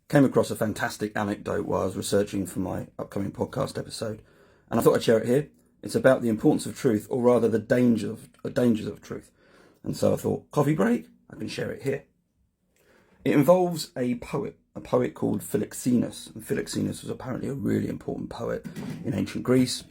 Came across a fantastic anecdote while I was researching for my upcoming podcast episode, and I thought I'd share it here. It's about the importance of truth, or rather the dangers of truth. And so I thought, coffee break, I can share it here. It involves a poet called Philoxenus. And Philoxenus was apparently a really important poet in ancient Greece,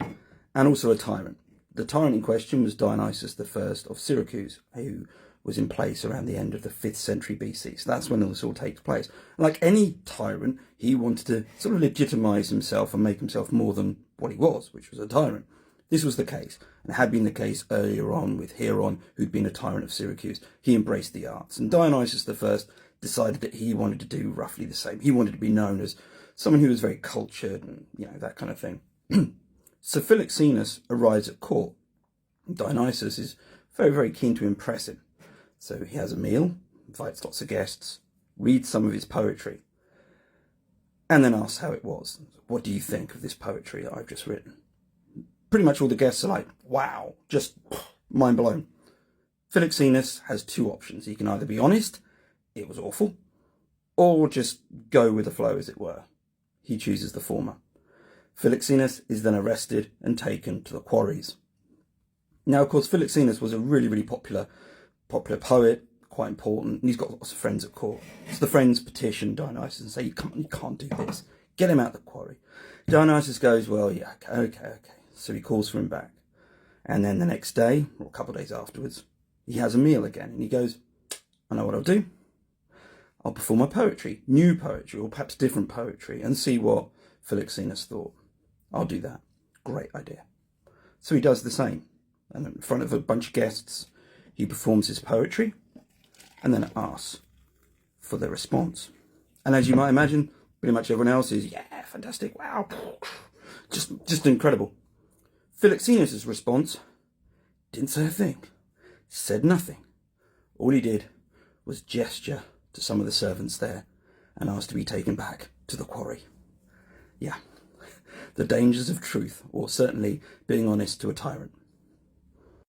and also a tyrant. The tyrant in question was Dionysius I of Syracuse, who was in place around the end of the 5th century BC. So that's when this all takes place. Like any tyrant, he wanted to sort of legitimize himself and make himself more than what he was, which was a tyrant. This was the case, and had been the case earlier on with Hieron, who'd been a tyrant of Syracuse. He embraced the arts, and Dionysius I decided that he wanted to do roughly the same. He wanted to be known as someone who was very cultured and, that kind of thing. So Philoxenus arrives at court. Dionysius is very, very keen to impress him. So he has a meal, invites lots of guests, reads some of his poetry, and then asks how it was. What do you think of this poetry that I've just written? Pretty much all the guests are like, wow, just mind blown. Philoxenus has two options. He can either be honest, it was awful, or just go with the flow, as it were. He chooses the former. Philoxenus is then arrested and taken to the quarries. Now, of course, Philoxenus was a really, really popular poet, quite important, and he's got lots of friends at court. So the friends petition Dionysius and say, you can't do this. Get him out of the quarry. Dionysius goes, well, yeah, okay. So he calls for him back. And then the next day, or a couple of days afterwards, he has a meal again, and he goes, I know what I'll do. I'll perform my poetry, new poetry, or perhaps different poetry, and see what Philoxenus thought. I'll do that. Great idea. So he does the same. And in front of a bunch of guests, he performs his poetry, and then asks for the response. And as you might imagine, pretty much everyone else is, yeah, fantastic, wow, just incredible. Philoxenus' response didn't say a thing, said nothing. All he did was gesture to some of the servants there and ask to be taken back to the quarry. Yeah, the dangers of truth, or certainly being honest to a tyrant.